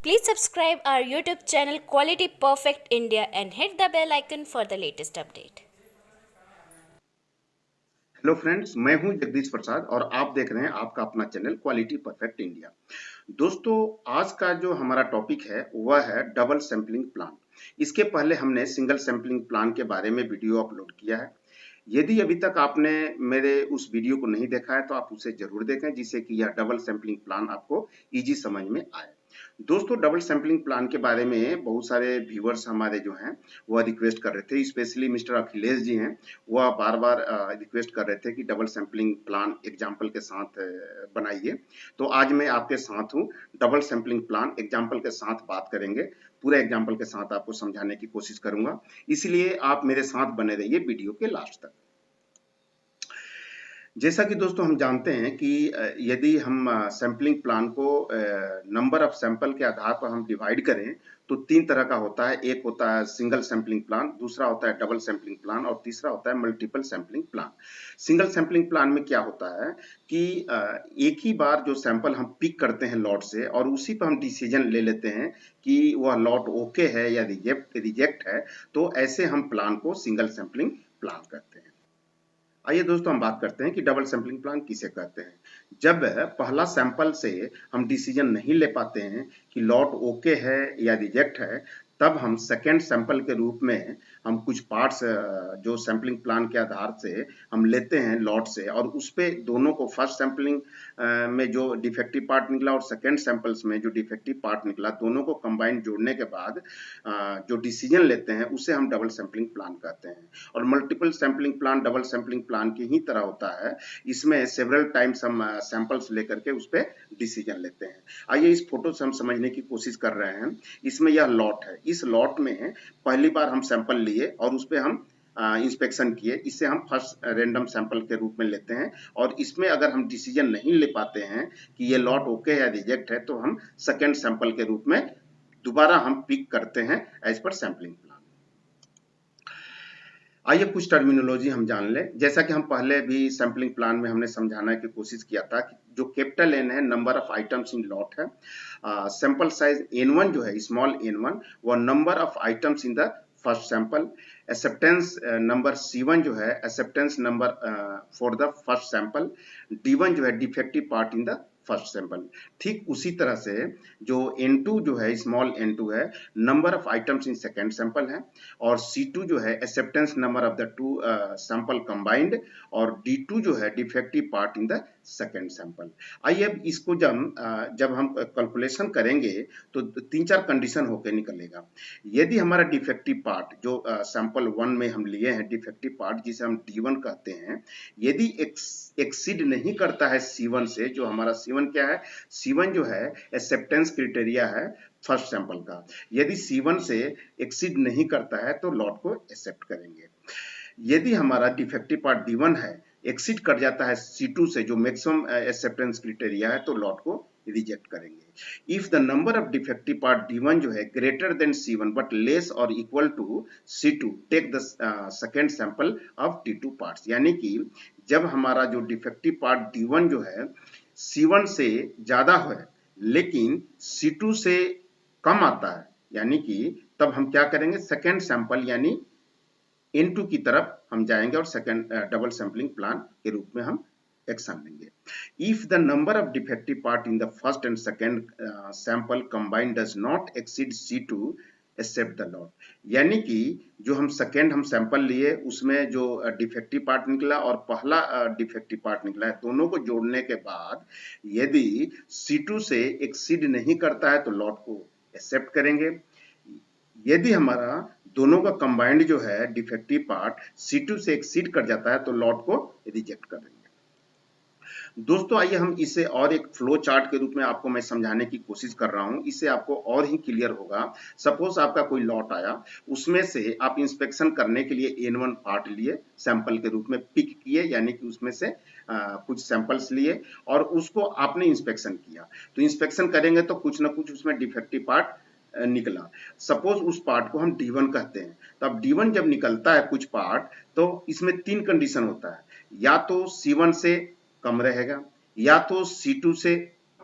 Please subscribe our YouTube channel Quality Perfect India and hit the bell icon for the latest update. Hello friends, मैं हूं जगदीश प्रसाद और आप देख रहे हैं आपका अपना चैनल क्वालिटी परफेक्ट इंडिया। दोस्तों, आज का जो हमारा टॉपिक है वह है डबल सैंपलिंग प्लान। इसके पहले हमने सिंगल सैंपलिंग प्लान के बारे में वीडियो अपलोड किया है। यदि अभी तक आपने मेरे उस वीडियो को नहीं देखा है तो आप उसे जरूर देखें, जिससे कि यह डबल सैंपलिंग प्लान आपको इजी समझ में आए। दोस्तों, डबल सैंपलिंग प्लान के बारे में बहुत सारे व्यूअर्स हमारे जो हैं वह रिक्वेस्ट कर रहे थे, स्पेशली मिस्टर अखिलेश जी हैं, वह बार बार रिक्वेस्ट कर रहे थे कि डबल सैंपलिंग प्लान एग्जाम्पल के साथ बनाइए। तो आज मैं आपके साथ हूँ, डबल सैंपलिंग प्लान एग्जाम्पल के साथ बात करेंगे। पूरे एग्जाम्पल के साथ आपको समझाने की कोशिश करूंगा, इसलिए आप मेरे साथ बने रहिए वीडियो के लास्ट तक। जैसा कि दोस्तों हम जानते हैं कि यदि हम सैंपलिंग प्लान को नंबर ऑफ सैंपल के आधार पर हम डिवाइड करें तो तीन तरह का होता है। एक होता है सिंगल सैंपलिंग प्लान, दूसरा होता है डबल सैंपलिंग प्लान और तीसरा होता है multiple sampling plan. Single sampling plan में क्या होता है कि एक ही बार जो सैंपल हम पिक करते हैं लॉट से और उसी पर हम डिसीजन ले लेते हैं कि वह लॉट ओके है या रिजेक्ट है, तो ऐसे हम प्लान को सिंगल सैंपलिंग प्लान करते हैं। आइए दोस्तों, हम बात करते हैं कि डबल सैंपलिंग प्लान किसे कहते हैं। जब पहला सैंपल से हम डिसीजन नहीं ले पाते हैं कि लॉट ओके है या रिजेक्ट है, तब हम सेकेंड सैंपल के रूप में हम कुछ पार्ट्स जो सैंपलिंग प्लान के आधार से हम लेते हैं लॉट से, और उस पे दोनों को फर्स्ट सैंपलिंग में जो डिफेक्टिव पार्ट निकला और सेकेंड सैंपल्स में जो डिफेक्टिव पार्ट निकला, दोनों को कंबाइन जोड़ने के बाद जो डिसीजन लेते हैं उसे हम डबल सैंपलिंग प्लान कहते हैं। और multiple sampling plan double sampling plan की ही तरह होता है। इसमें सेवरल टाइम्स हम सैंपल्स लेकर के उस पर डिसीजन लेते हैं। आइए इस फोटो से हम समझने की कोशिश कर रहे हैं। इसमें यह लॉट है। इस लॉट में पहली बार हम सैंपल लिए और उस पर हम इंस्पेक्शन किए। इसे हम फर्स्ट रैंडम सैंपल के रूप में लेते हैं, और इसमें अगर हम डिसीजन नहीं ले पाते हैं कि ये लॉट ओके या रिजेक्ट है, तो हम सेकेंड सैंपल के रूप में दोबारा हम पिक करते हैं एज पर सैंपलिंग प्लान। आइए कुछ टर्मिनोलॉजी हम जान लें। जैसा कि हम पहले भी सैंपलिंग प्लान में हमने समझाने की कोशिश किया था कि जो कैपिटल एन है number of items in lot है। सैंपल साइज n1 जो है स्मॉल n1 वो number of items in the first sample. Acceptance number C1 जो है acceptance number for the first sample. D1 जो है defective part in the first sample. ठीक उसी तरह से जो n2 जो है स्मॉल n2 है number of items in second sample है, और C2 जो है acceptance number of the two sample combined, और D2 जो है defective part in the second sample. आइए अब इसको जब हम कैलकुलेशन करेंगे तो तीन चार कंडीशन होकर निकलेगा। यदि हमारा डिफेक्टिव पार्ट जो सैंपल 1 में हम लिए हैं डिफेक्टिव पार्ट जिसे हम D1 कहते हैं, यदि एक्सीड नहीं करता है C1 से, जो हमारा C1 क्या है, C1 जो है एक्सेप्टेंस क्राइटेरिया है फर्स्ट सैंपल का। यदि C1 से एक्सीड नहीं करता है तो लॉट को एक्सेप्ट करेंगे। यदि हमारा डिफेक्टिव पार्ट D1 है, एक्सीड कर जाता है C2 से जो मैक्सिमम एक्सेप्टेंस क्राइटेरिया है, तो लॉट को रिजेक्ट करेंगे। If the number of defective part D1 जो है greater than C1 but less और equal to C2, take the second sample of D2 parts. यानी कि जब हमारा जो डिफेक्टिव पार्ट D1 जो है C1 से ज्यादा है लेकिन C2 से कम आता है, यानी कि तब हम क्या करेंगे, सेकेंड सैंपल यानी N2 की तरफ हम जाएंगे और सेकेंड डबल सैंपलिंग प्लान के रूप में हम एक्शन लेंगे। If the number of defective part in the first and second sample combined does not exceed C2 accept the lot. यानी कि जो हम सेकेंड हम सैंपल लिए उसमें जो डिफेक्टिव पार्ट निकला और पहला डिफेक्टिव पार्ट निकला है, दोनों को जोड़ने के बाद यदि C2 से एक्सीड नहीं करता है तो लॉट को एक्सेप्ट करेंगे। यदि हमारा दोनों का कंबाइंड जो है डिफेक्टिव पार्ट C2 से एक्सीड कर जाता है तो लॉट को रिजेक्ट कर देंगे। दोस्तों, आइए हम इसे और एक फ्लो चार्ट के रूप में आपको मैं समझाने की कोशिश कर रहा हूं, इससे आपको और ही क्लियर होगा। सपोज आपका कोई लॉट आया, उसमें से आप इंस्पेक्शन करने के लिए N1 पार्ट लिए, सैंपल के रूप में पिक किए, यानी कि उसमें से कुछ सैंपल्स लिए और उसको आपने इंस्पेक्शन किया। तो इंस्पेक्शन करेंगे तो कुछ ना कुछ उसमें डिफेक्टिव पार्ट निकला। सपोज उस पार्ट को हम D1 कहते हैं। तो अब D1 जब निकलता है कुछ पार्ट, तो इसमें तीन कंडीशन होता है। या तो C1 से कम रहेगा, या तो C2 से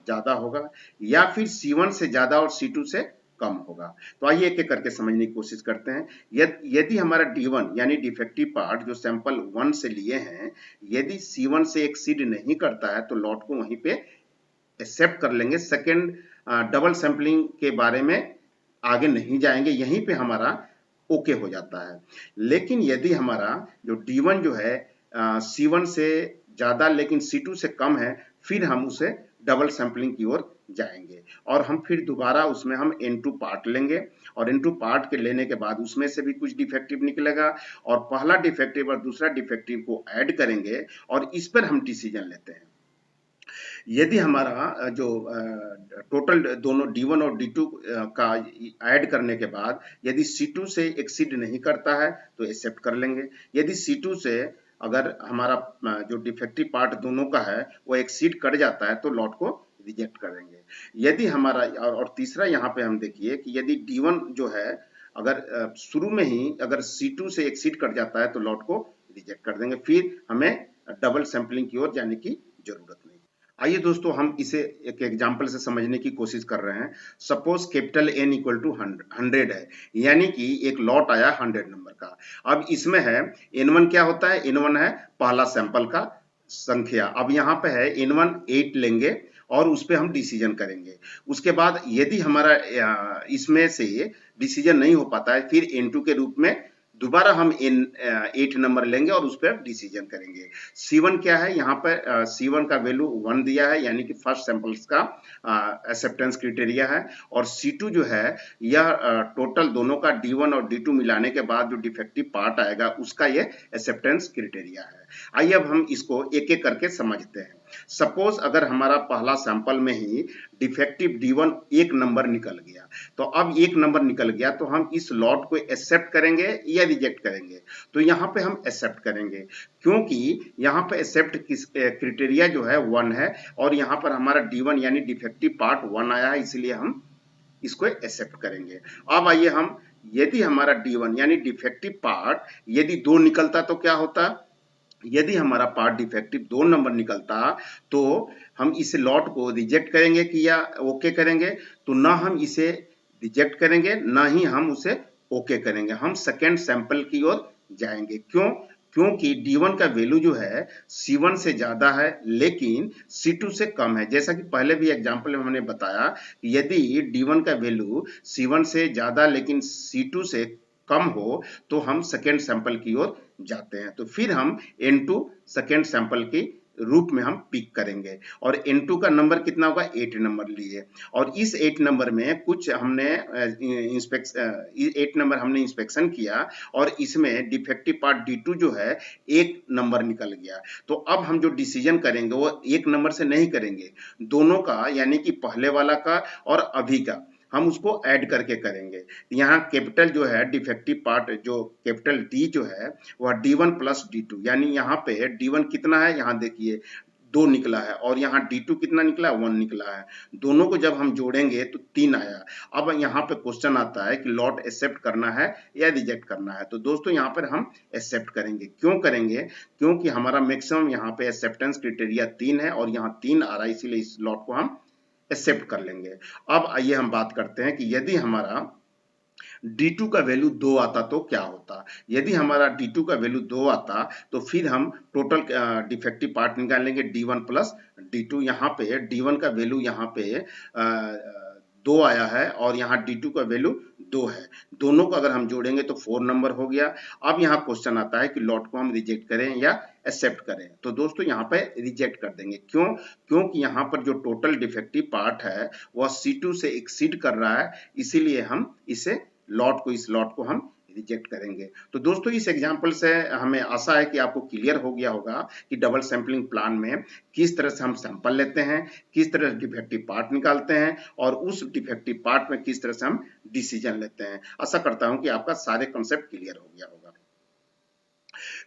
ज्यादा होगा या फिर C1 से ज्यादा और C2 से कम होगा। तो आइए एक एक करके समझने की कोशिश करते हैं। यदि हमारा D1 यानी डिफेक्टिव पार्ट जो सैंपल 1 से लिए हैं, यदि C1 से एक्सीड नहीं करता है तो लॉट को वहीं पे एक्सेप्ट कर लेंगे। सेकेंड डबल सैंपलिंग के बारे में आगे नहीं जाएंगे, यहीं पे हमारा ओके हो जाता है। लेकिन यदि हमारा जो D1 जो है C1 से ज्यादा लेकिन C2 से कम है, फिर हम उसे डबल सैंपलिंग की ओर जाएंगे और हम फिर दोबारा उसमें हम N2 पार्ट लेंगे और N2 पार्ट के लेने के बाद उसमें से भी कुछ डिफेक्टिव निकलेगा और पहला डिफेक्टिव और दूसरा डिफेक्टिव को ऐड करेंगे और इस पर हम डिसीजन लेते हैं। यदि हमारा जो टोटल दोनों D1 और D2 का ऐड करने के बाद यदि C2 से एक्सीड नहीं करता है तो एक्सेप्ट कर लेंगे। यदि C2 से अगर हमारा जो डिफेक्टिव पार्ट दोनों का है वो एक्सीड कर जाता है तो लॉट को रिजेक्ट करेंगे। यदि हमारा और तीसरा यहाँ पे हम देखिए कि यदि D1 जो है अगर शुरू में ही अगर C2 से एक्सीड कर जाता है तो लॉट को रिजेक्ट कर देंगे, फिर हमें डबल सैंपलिंग की ओर जाने की जरूरत नहीं। आइए दोस्तों हम इसे एक एग्जांपल से समझने की कोशिश कर रहे हैं। Suppose capital N equal to 100 है, यानी कि एक लॉट आया 100 नंबर का। अब इसमें है N1 क्या होता है, N1 है पहला सैंपल का संख्या। अब यहाँ पे है N1 8 लेंगे और उस पे हम डिसीजन करेंगे। उसके बाद यदि हमारा इसमें से डिसीजन नहीं हो पाता है फिर N2 के रूप में दोबारा हम N8 नंबर लेंगे और उस पर डिसीजन करेंगे। C1 क्या है, यहाँ पर C1 का वैल्यू 1 दिया है यानी कि फर्स्ट सैंपल्स का एक्सेप्टेंस क्राइटेरिया है और C2 जो है यह टोटल दोनों का D1 और D2 मिलाने के बाद जो डिफेक्टिव पार्ट आएगा उसका ये एक्सेप्टेंस क्राइटेरिया है। आइए अब हम इसको एक एक करके समझते हैं। सपोज अगर हमारा पहला सैंपल में ही डिफेक्टिव D1 एक नंबर निकल गया, तो अब एक नंबर निकल गया तो हम इस लॉट को एक्सेप्ट करेंगे या रिजेक्ट करेंगे। तो यहाँ पे हम एक्सेप्ट करेंगे क्योंकि यहाँ पे एक्सेप्ट क्राइटेरिया जो है 1 है और यहाँ पर हमारा D1 यानी डिफेक्टिव पार्ट 1 आया है, इसलिए हम इसको एक्सेप्ट करेंगे। अब आइए हम यदि हमारा D1 यानी डिफेक्टिव पार्ट यदि 2 निकलता तो क्या होता, यदि हमारा पार्ट डिफेक्टिव 2 नंबर निकलता तो हम इस लॉट को रिजेक्ट करेंगे कि या ओके करेंगे। तो ना हम इसे रिजेक्ट करेंगे ना ही हम उसे ओके करेंगे, हम सेकेंड सैंपल की ओर जाएंगे। क्यों, क्योंकि D1 का वैल्यू जो है C1 से ज्यादा है लेकिन C2 से कम है। जैसा कि पहले भी एग्जांपल में हमने बताया यदि D1 का वैल्यू C1 से ज्यादा लेकिन C2 से कम हो तो हम सेकेंड सैंपल की ओर जाते हैं। तो फिर हम N2 सेकेंड सैंपल के रूप में हम पिक करेंगे और N2 का नंबर कितना होगा, 8 नंबर लिए और इस 8 नंबर में कुछ हमने 8 नंबर हमने इंस्पेक्शन किया और इसमें डिफेक्टिव पार्ट D2 जो है 1 नंबर निकल गया। तो अब हम जो डिसीजन करेंगे वो 1 नंबर से नहीं करेंगे, दोनों का यानी कि पहले वाला का और अभी का हम उसको ऐड करके करेंगे। यहाँ कैपिटल जो है डिफेक्टिव पार्ट जो कैपिटल D जो है वह D1 प्लस D2 यानी यहाँ पे D1 कितना है, यहाँ देखिए 2 निकला है और यहाँ D2 कितना निकला, 1 निकला है। दोनों को जब हम जोड़ेंगे तो 3 आया। अब यहाँ पे क्वेश्चन आता है कि लॉट एक्सेप्ट करना है या रिजेक्ट करना है। तो दोस्तों यहाँ पर हम एक्सेप्ट करेंगे। क्यों करेंगे, क्योंकि हमारा मैक्सिमम यहाँ पे एक्सेप्टेंस क्राइटेरिया 3 है और यहाँ 3 आ रहा है, इसीलिए इस लॉट को हम एक्सेप्ट कर लेंगे। अब आइए हम बात करते हैं कि यदि हमारा D2 का वैल्यू 2 आता तो क्या होता। यदि हमारा D2 का वैल्यू 2 आता तो फिर हम टोटल डिफेक्टिव पार्ट निकालेंगे D1 प्लस D2। यहाँ पे D1 का वैल्यू यहाँ पे 2 आया है और यहाँ D2 का वैल्यू 2 है, दोनों को अगर हम जोड़ेंगे तो 4 नंबर हो गया। अब यहाँ क्वेश्चन आता है कि लॉट को हम रिजेक्ट करें या एक्सेप्ट करें। तो दोस्तों यहाँ पे रिजेक्ट कर देंगे। क्यों, क्योंकि यहाँ पर जो टोटल डिफेक्टिव पार्ट है वह C2 से एक्सीड कर रहा है, इसीलिए हम इस लॉट को हम रिजेक्ट करेंगे। तो दोस्तों इस एग्जांपल से हमें आशा है कि आपको क्लियर हो गया होगा कि डबल सैंपलिंग प्लान में किस तरह से हम सैंपल लेते हैं, किस तरह से डिफेक्टिव पार्ट निकालते हैं और उस डिफेक्टिव पार्ट में किस तरह से हम डिसीजन लेते हैं। आशा करता हूं कि आपका सारे कॉन्सेप्ट क्लियर हो गया होगा।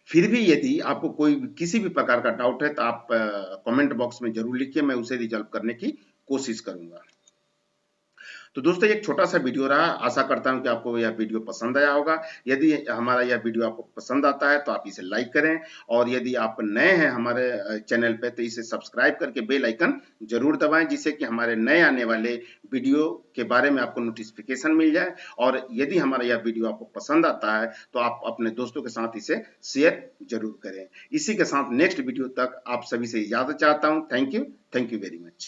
फिर भी यदि आपको कोई किसी भी प्रकार का डाउट है तो आप कमेंट बॉक्स में जरूर लिखिए, मैं उसे रिजॉल्व करने की कोशिश करूंगा। तो दोस्तों एक छोटा सा वीडियो रहा, आशा करता हूं कि आपको यह वीडियो पसंद आया होगा। यदि हमारा यह वीडियो आपको पसंद आता है तो आप इसे लाइक करें, और यदि आप नए हैं हमारे चैनल पे तो इसे सब्सक्राइब करके बेल आइकन जरूर दबाएं, जिससे कि हमारे नए आने वाले वीडियो के बारे में आपको नोटिफिकेशन मिल जाए। और यदि हमारा यह वीडियो आपको पसंद आता है तो आप अपने दोस्तों के साथ इसे शेयर जरूर करें। इसी के साथ नेक्स्ट वीडियो तक आप सभी से इजाजत चाहता हूं। Thank you very much.